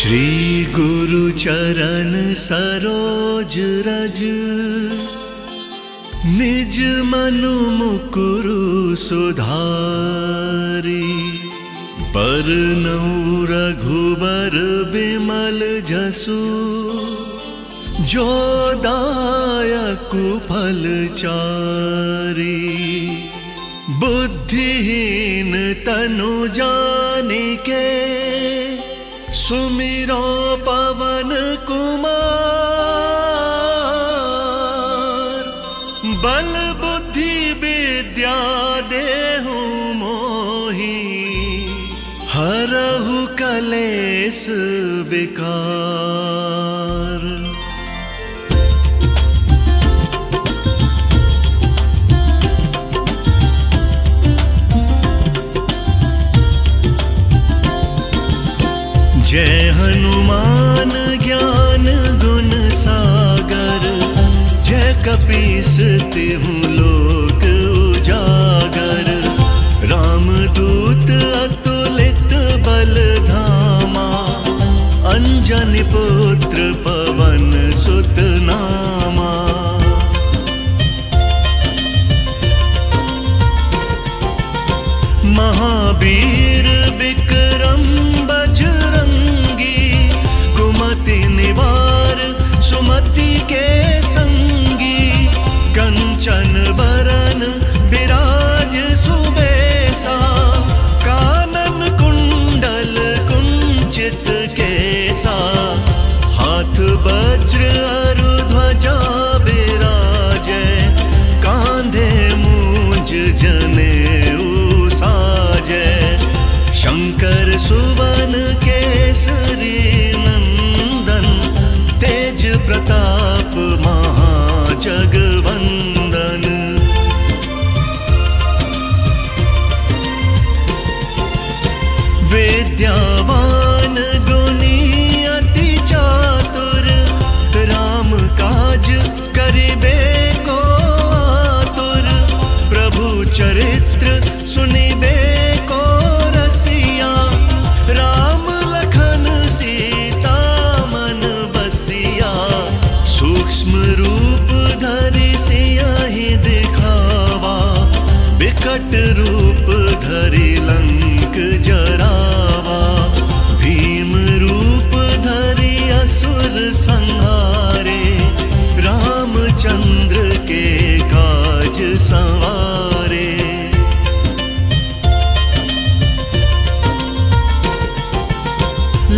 श्री गुरु चरण सरोज रज, निज मनु मुकुरु सुधारी। बरनउँ रघुबर बिमल जसु, जो दायकु फल चारी। बुद्धिहीन तनु जानिके, सुमिरो पवन कुमार। बल बुद्धि विद्या देहु मोहि, हरहु कलेस विकार। जय हनुमान ज्ञान गुण सागर, जय कपीस तिहु लोक उजागर। रामदूत अतुलित बल धामा, अंजनी पुत्र पवन सुत नामा। महावीर विक्रम निवार, सुमति के संगी। कंचन बरन विराज सुबेसा, कानन कुंडल कुंचित केसा। हाथ वज्र अरु ध्वजा विराजे, कांधे मूंज जनेऊ साजे। शंकर सुवन केसरी तेज प्रताप महाजगवंदन। विद्यावान गुणी अति चातुर, राम काज करिबे को आतुर। प्रभु चरित्र सुनिबे को रसिया, राम लखन सीता सूक्ष्म रूप धरि सियहि दिखावा। विकट रूप धरि लंक जरावा। भीम रूप धरि असुर संहारे, रामचंद्र के काज संवारे।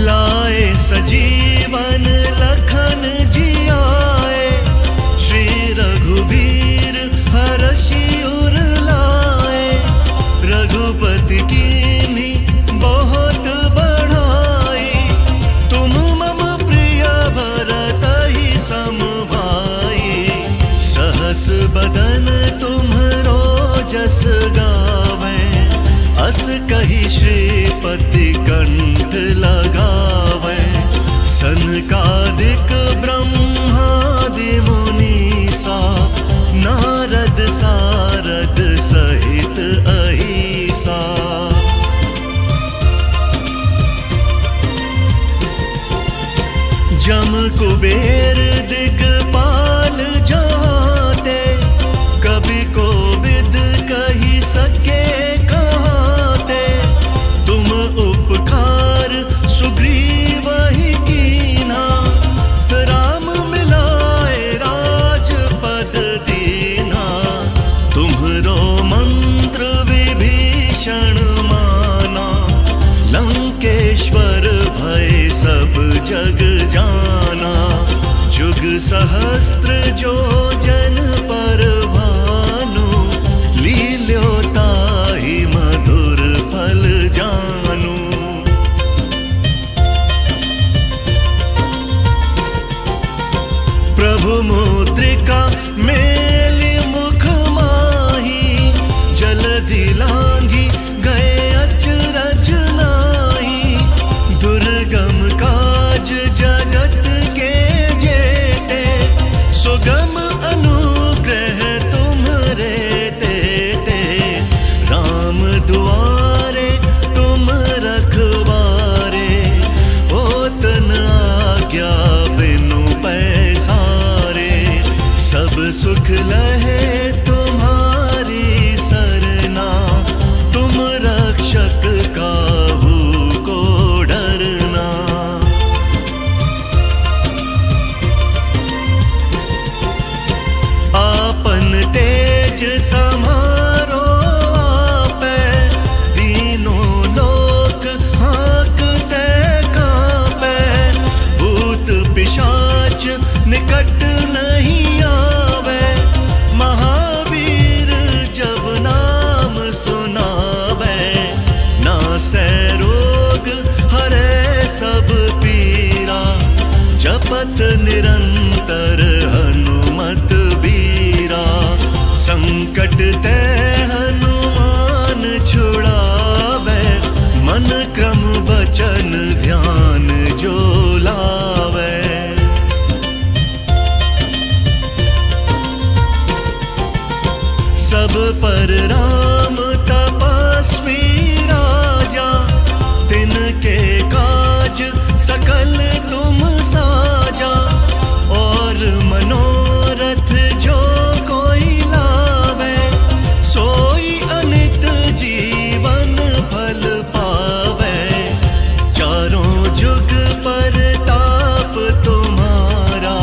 लाए सजीवन लखन जियाए, श्री रघुबीर हरषि उर लाए। रघुपति कीन्ही बहुत बढ़ाई, तुम मम प्रिय भरतहि सम भाई। सहस बदन तुम्हरो जस गावें, अस कहि श्रीपति कंठ लगावें। सनकादिक ब्रह्मादि मुनीसा, नारद सारद सहित अहीसा। जम कुबेर दिगपाल जाते, कवि कोविद कहि सके कहाते। तुम उपकार सुग्रीव ही कीन्हा, राम मिलाए राजपद दीन्हा। तुम्हरो मंत्र विभीषण माना, लंकेश्वर भय सब जग जाना। जुग सहस्त्र जो जन पर भानु, लील्योताहि मधुर फल जानु। प्रभु मुद्रिका मेलि मुख माही, जलधि लांघि गए अचरज नाहि। दुर्गम काज जगत के जेते, सुगम अनु सकल तुम साजा, और मनोरथ जो कोई लावे, सोई अनित जीवन फल पावे। चारों जुग पर ताप तुम्हारा,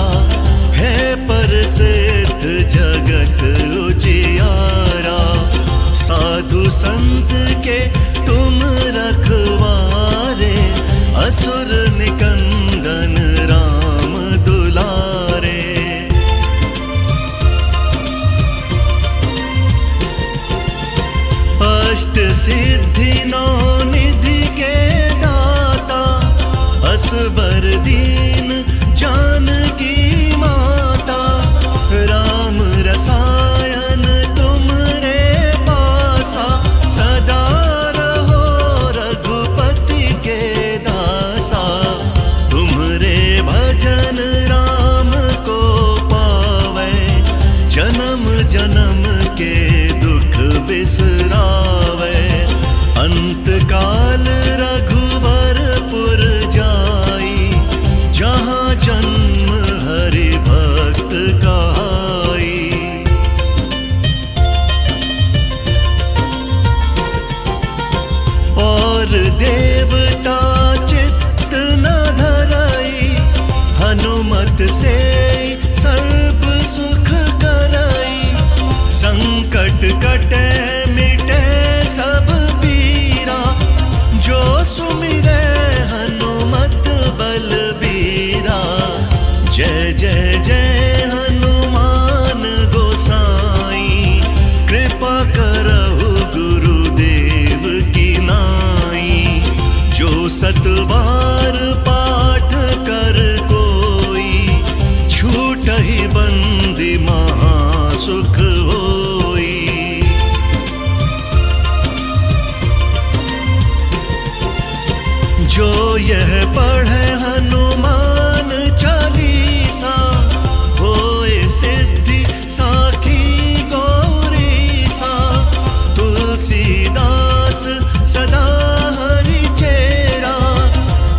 है प्रसिद्ध जगत उजियारा। साधु संत के तुम रखवारे, असुर निकंदन राम दुलारे। अष्ट सिद्धि नौ निधि के दाता, असबर दीन जानकी माता। राम रसायन तुमरे पासा, सदा रहो रघुपति के दासा। तुम्हरे भजन राम को पावे, जन्म जन्म के दुख बिसरावे। अंत काल रघुवरपुर जाई, जहाँ जन्म हरि भक्त कहाई। और देवता चित्त न धराई, हनुमत से सर्व सुख कराई। संकट कटे मिटे सब पीरा, जो सुमिरे हनुमत बलबीरा। जय जय जय हनुमान गोसाई, कृपा करहु गुरुदेव की नाई। जो सतबार पाठ कर कोई, छूटहि बंदी महासुख होई। जो यह पढ़े हनुमान चालीसा, होए सिद्धि साखी गौरीसा। तुलसीदास सदा हरि चेरा,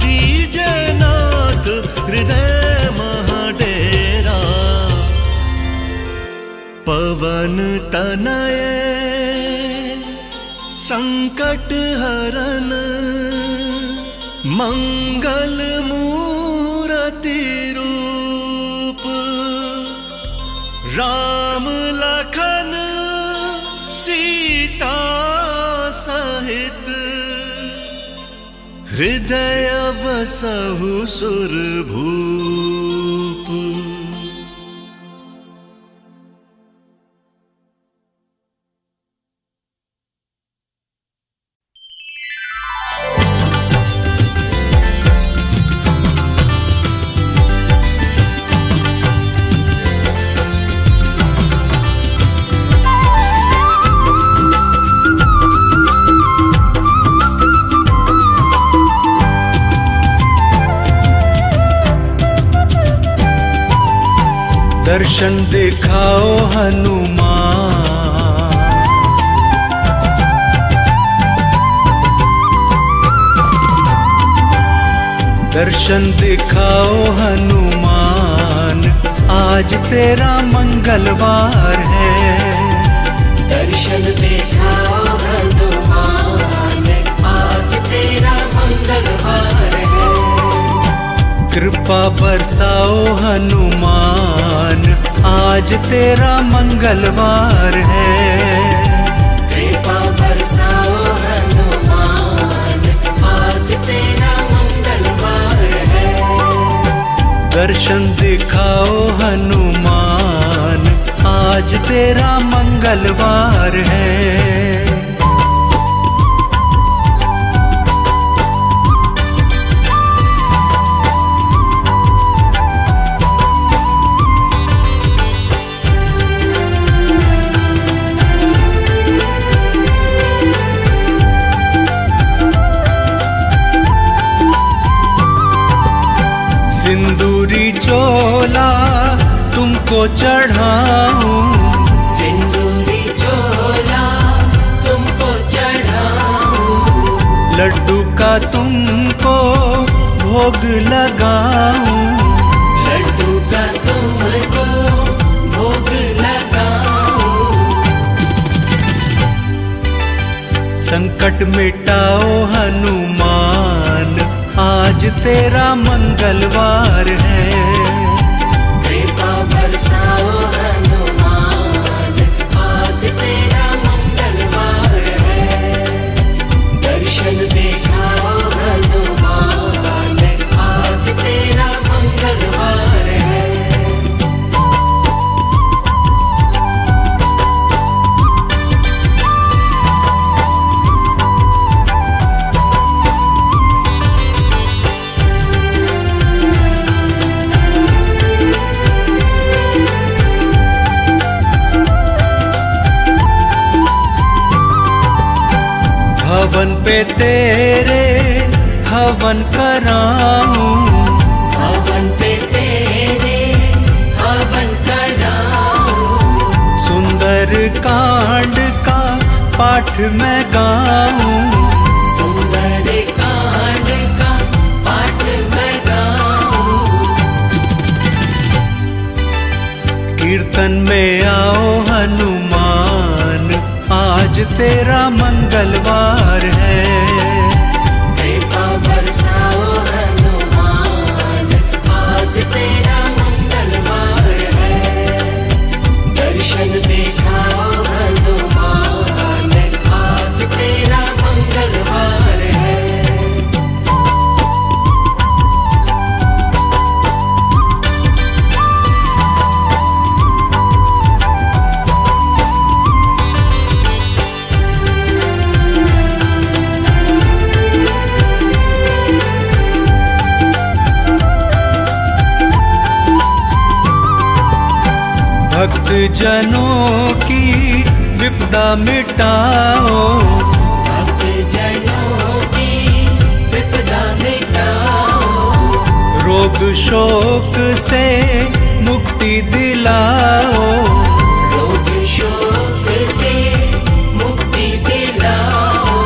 कीजे नाथ हृदय महडेरा। पवन तनय संकट हरन, मंगल मूरति रूप। राम लखन सीता सहित, हृदय बसहु सुरभूप। दर्शन दिखाओ हनुमान, दर्शन दिखाओ हनुमान। आज तेरा मंगलवार है, दर्शन दिखाओ हनुमान। आज तेरा मंगलवार है। कृपा बरसाओ हनुमान, आज तेरा मंगलवार है। कृपा बरसाओ हनुमान, आज तेरा मंगलवार है। दर्शन दिखाओ हनुमान, आज तेरा मंगलवार है। सिंदूरी चोला तुमको चढ़ाऊं, सिंदूरी चोला तुमको चढ़ाऊं। लड्डू का तुमको भोग लगाऊं, लड्डू का तुमको भोग लगाऊं। संकट मिटाओ हनुमान, आज तेरा मंगलवार है। कृपा बरसाओ हनुमान, आज तेरा मंगलवार है। दर्शन दिखाओ हनुमान, आज तेरा मंगलवार है। हवन पे तेरे हवन कराऊं, हवन पे तेरे हवन कराऊं। सुंदर कांड का पाठ मैं गाऊं, सुंदर कांड का पाठ मैं गाऊं। कीर्तन में आओ हनुमान, आज तेरा मंगलवार है। कृपा बरसाओ हनुमान, आज तेरा मंगलवार है। दर्शन दिखाओ हनुमान, आज तेरा मंगलवार है। भक्त जनों की विपदा मिटाओ, भक्त जनों की विपदा मिटाओ। रोग शोक से मुक्ति दिलाओ, रोग शोक से मुक्ति दिलाओ।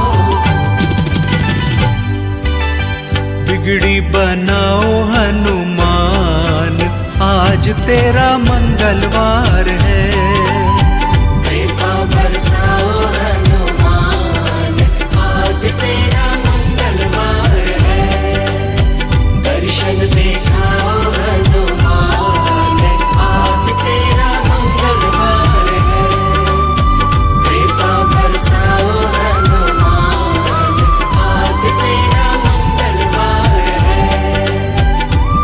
बिगड़ी बनाओ हनुमान, आज तेरा मंगलवार है। कृपा बरसाओ हनुमान, आज तेरा मंगलवार है। दर्शन दिखाओ हनुमान, आज तेरा मंगलवार है। कृपा बरसाओ हनुमान, आज तेरा मंगलवार है।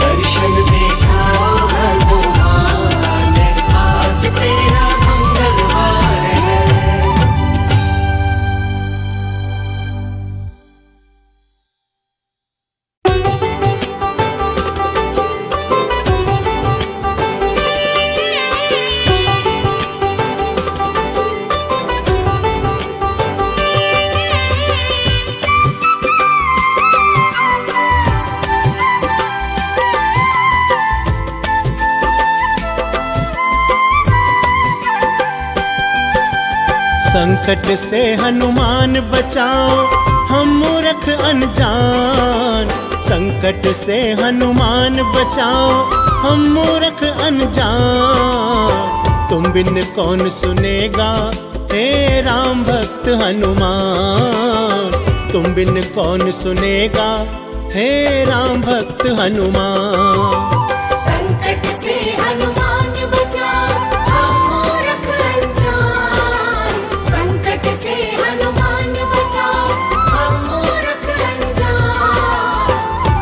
दर्शन दिखाओ हनुमान, आज तेरा मंगलवार है। संकट से हनुमान बचाओ हम मूर्ख अनजान। संकट से हनुमान बचाओ हम मूर्ख अनजान। तुम बिन कौन सुनेगा हे राम भक्त हनुमान। तुम बिन कौन सुनेगा हे राम भक्त हनुमान। संकट से हनुमान बचाओ हम मूर्ख अनजान। संकट से हनुमान बचाओ हम मूर्ख अनजान।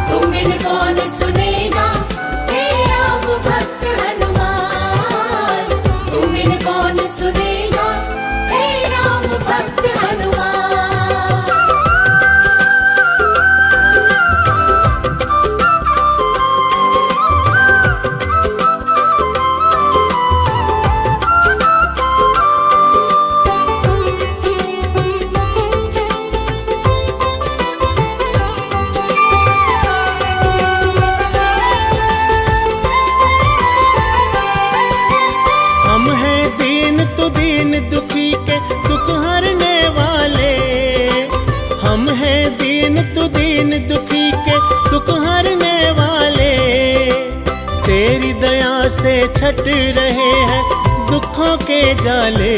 तुम बिन कौन सुनेगा हे राम भक्त हनुमान। तुम बिन कौन सुनेगा हे राम भक्त हनुमान। दुख हरने वाले, तेरी दया से छट रहे हैं दुखों के जाले।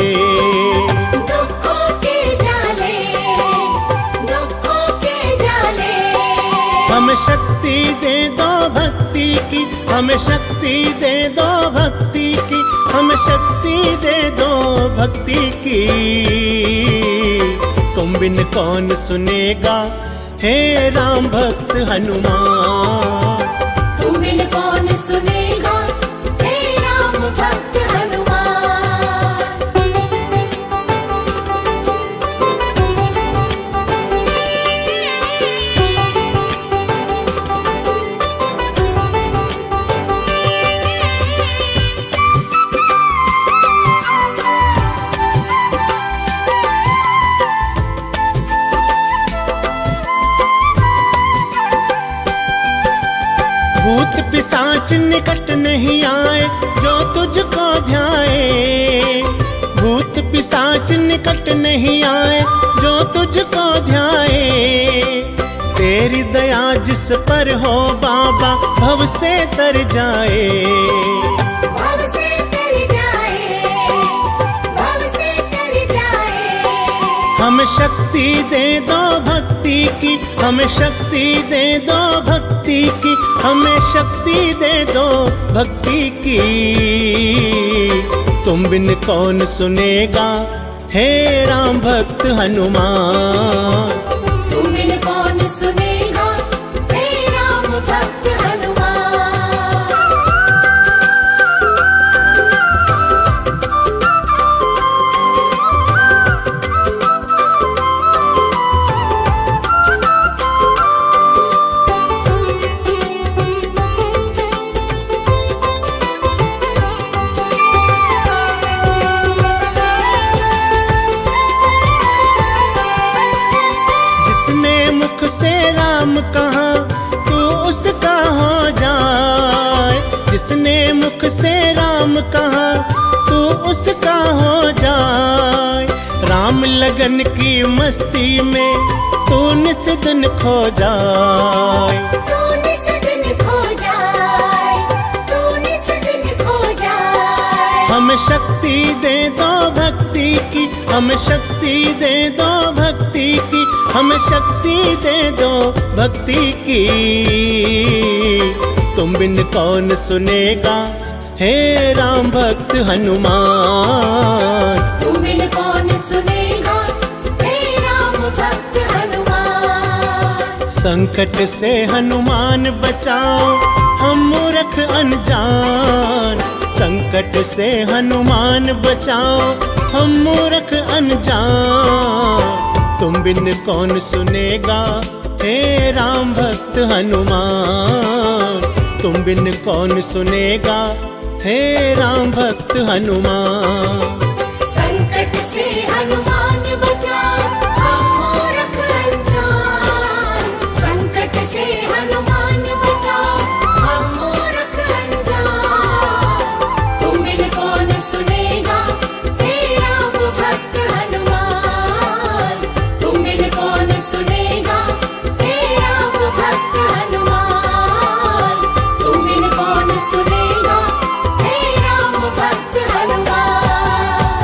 दुखों के जाले, दुखों के जाले। हमें शक्ति दे दो भक्ति की, हमें शक्ति दे दो भक्ति की, हमें शक्ति दे दो भक्ति की। तुम बिन कौन सुनेगा हे राम भक्त हनुमान। तुम बिन कौन सुनेगा हे राम भक्त हनुमान। भूत पिशाच निकट नहीं आए जो तुझको ध्याए। भूत पिशाच निकट नहीं आए जो तुझको ध्याए। तेरी दया जिस पर हो बाबा भव से तर जाए। भव से तर जाए, भव से तर जाए। हमें शक्ति दे दो भक्ति की, हमें शक्ति दे दो भक्ति की, हमें शक्ति दे दो भक्ति की। तुम बिन कौन सुनेगा हे राम भक्त हनुमान। तुम बिन कौन सुनेगा हे राम भक्त हनुमान। कहा तू उसका हो जाए। जिसने मुख से राम कहा तू उसका हो जाए। राम लगन की मस्ती में तू निस दिन खो जाए। तू निस दिन खो जाए, तू निस दिन खो जाए। हमें शक्ति दे दो भक्ति की, हमें शक्ति दे दो भक्ति की, हमें शक्ति दे दो भक्ति की। तुम बिन कौन सुनेगा हे राम भक्त हनुमान। तुम बिन कौन सुनेगा हे राम भक्त हनुमान। संकट से हनुमान बचाओ हम मूर्ख अनजान। संकट से हनुमान बचाओ हम मूर्ख अनजान। तुम बिन कौन सुनेगा हे राम भक्त हनुमान। तुम बिन कौन सुनेगा हे राम भक्त हनुमान। संकट से हनुमान बचाओ हम मूर्ख अनजान। संकट से हनुमान बचाओ हम मूर्ख अनजान। तुम बिन कौन सुनेगा हे राम भक्त हनुमान। तुम बिन कौन सुनेगा हे राम भक्त हनुमान। तुम बिन कौन सुनेगा हे राम भक्त हनुमान।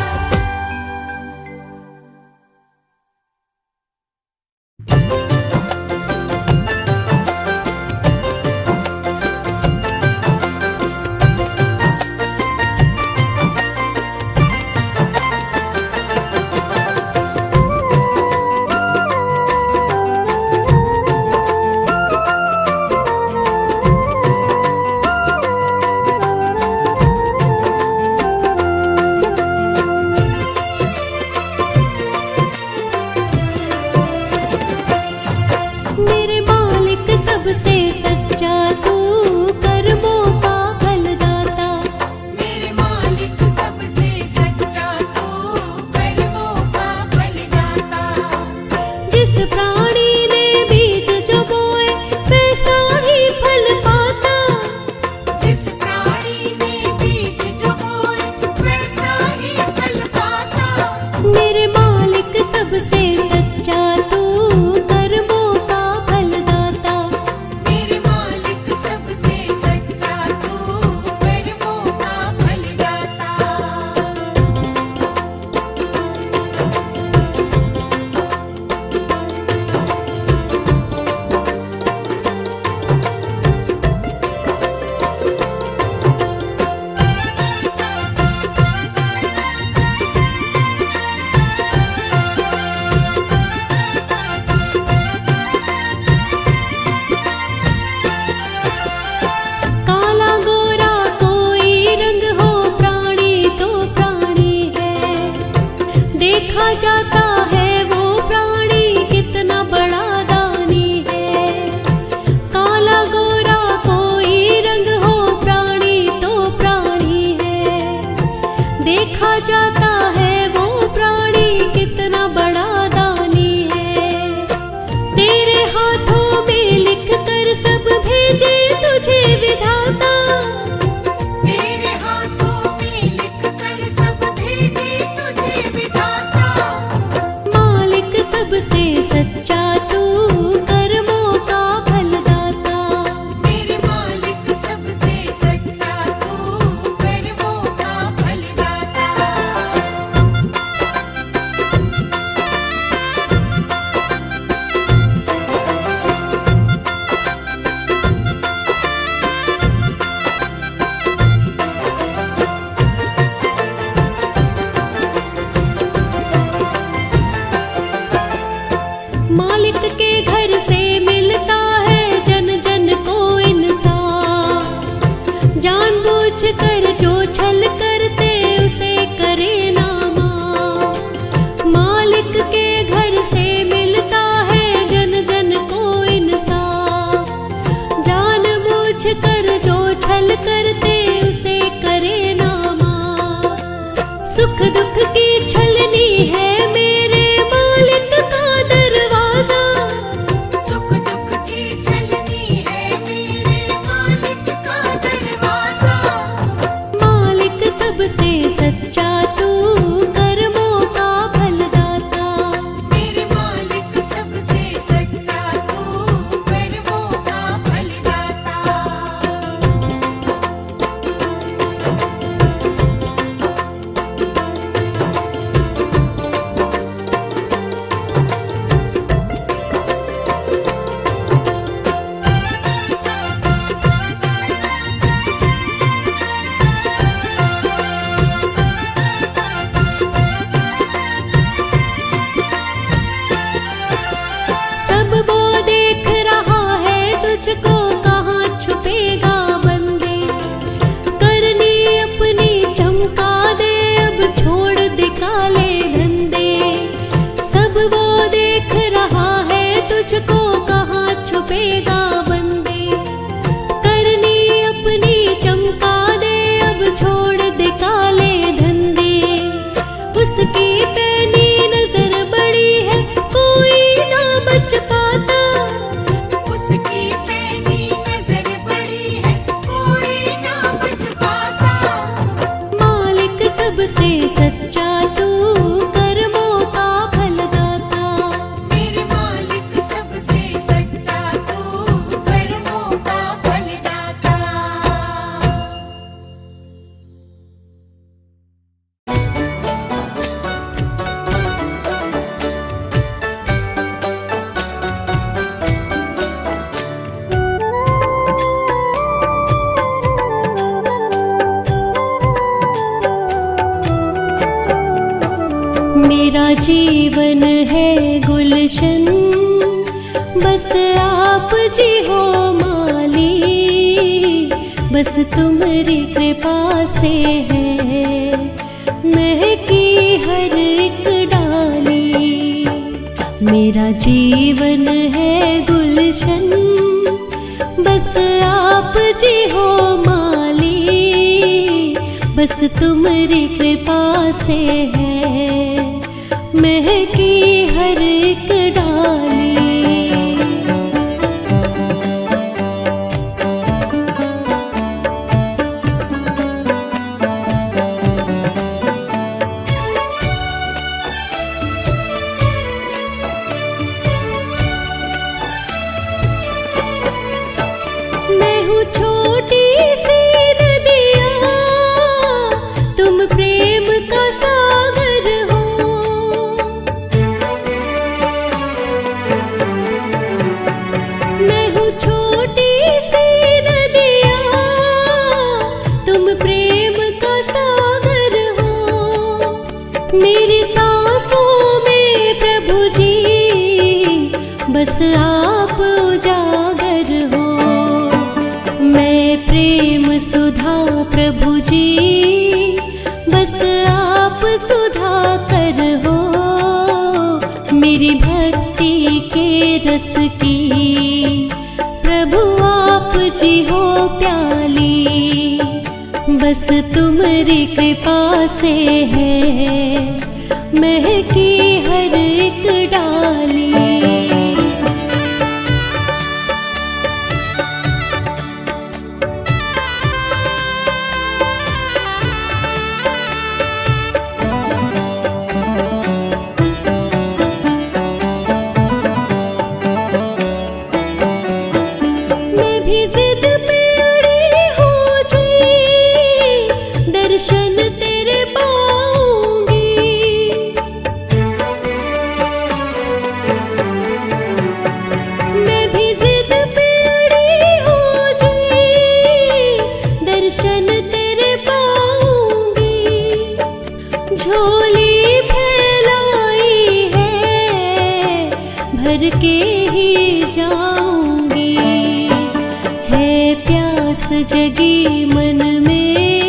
कर जो छल करते उसे करे ना माफ। मालिक के घर से मिलता है जन जन को इंसाफ। जान बूझ कर जो छल करते उसे करे ना माफ। सुख दुख की छलनी है मेरे मालिक का दरवाजा। सुख दुख की छलनी है मेरे मालिक का दरवाजा। मालिक सबसे सच्चा तू कर्मों का फलदाता। मेरे मालिक सबसे सच्चा तू कर्मों का फलदाता। सब वो देख रहा है तुझको, कहाँ छुपेगा बंदे। करनी अपनी चमका दे, अब छोड़ दे काले धंधे। सब वो देख रहा है तुझको, कहाँ छुपेगा बंदे। करनी अपनी चमका दे, अब छोड़ दे काले धंधे। उसकी पैनी नजर बड़ी है, कोई ना बच पाता। उसकी पैनी नजर बड़ी है, कोई ना बच पाता। मालिक सबसे सच्चा तू कर्मों का फलदाता। मेरे मालिक सबसे सच्चा तू कर्मों का फलदाता। मेरा जीवन है गुलशन, बस आप जी हो माली। बस तुम्हारी कृपा से है महकी हर एक डाली। मेरा जीवन है गुलशन, बस आप जी हो माली। बस तुम्हारी कृपा से है महकी हर एक डाली। मैं हूँ छोटी सी नदिया, तुम प्रेम का सागर हो। मैं हूँ छोटी सी नदिया, तुम प्रेम का सागर हो। मेरी सांसों में प्रभु जी, बस आप उजागर हो। मैं प्रेम सुधा प्रभु जी, बस आप सुधा कर हो। मेरी भक्ति के रस की प्रभु आप जी हो प्याली। बस तुम्हारी कृपा से है महकी हर एक डाली। मैं भी जिद पे अड़ी हूँ जी, दर्शन तेरे पाऊंगी। मैं भी जिद पे अड़ी हूँ जी, दर्शन तेरे पाऊंगी। झोली फैलाई है, भर के ही जाऊंगी। है प्यास जगी मन में,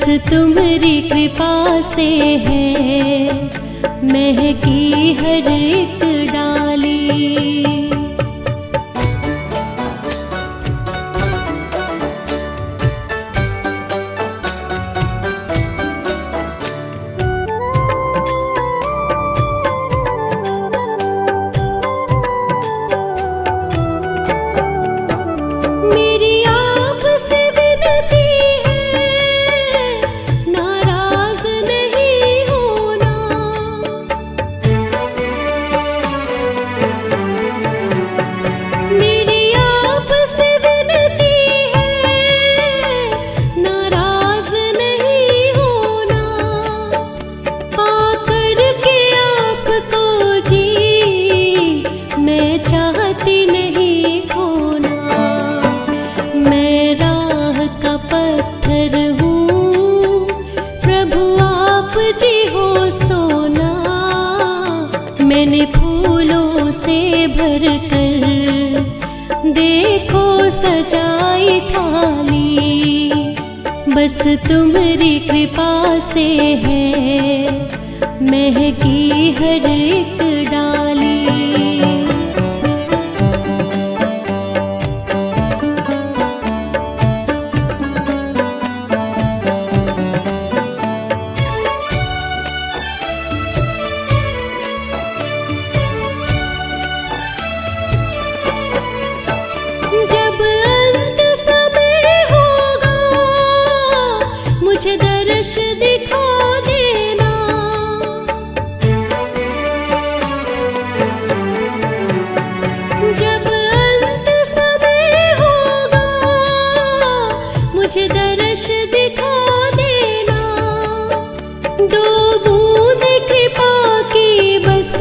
तुम्हारी कृपा से है महकी हर एक डाली। मेरी आपसे विनती है नाराज नहीं होना। मेरी आपसे विनती है नाराज नहीं होना। पाकर के आपको जी मैं चाहती नहीं खोना। मैं राह का पत्थर हूँ प्रभु आप जी हो सोना। मैंने फूलों से भर कर देखो सजाई थाली। बस तुम्हारी कृपा से है महकी हर एक डाली। जब अंत समय होगा मुझे दर्श दिखा देना। जब अंत समय होगा मुझे दर्श दिखा देना। दो बूंद कृपा की बस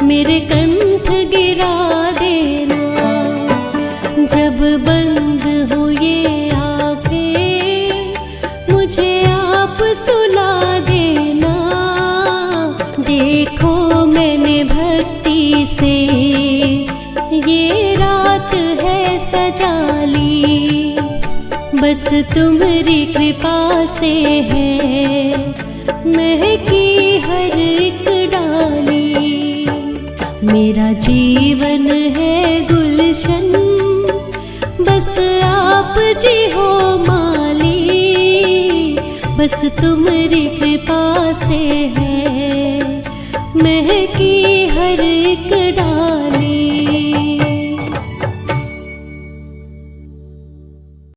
मेरे कंठ गिरा देना। जब बंद हो ये आँखें मुझे आप सुला देना। देखो मैंने भक्ति से ये रात है सजा ली। बस तुम्हारी कृपा से है महकी हर एक डाली। मेरा जीवन है गुलशन बस आप जी हो माली। बस तुम्हारी कृपा से है महकी हर एक डाली।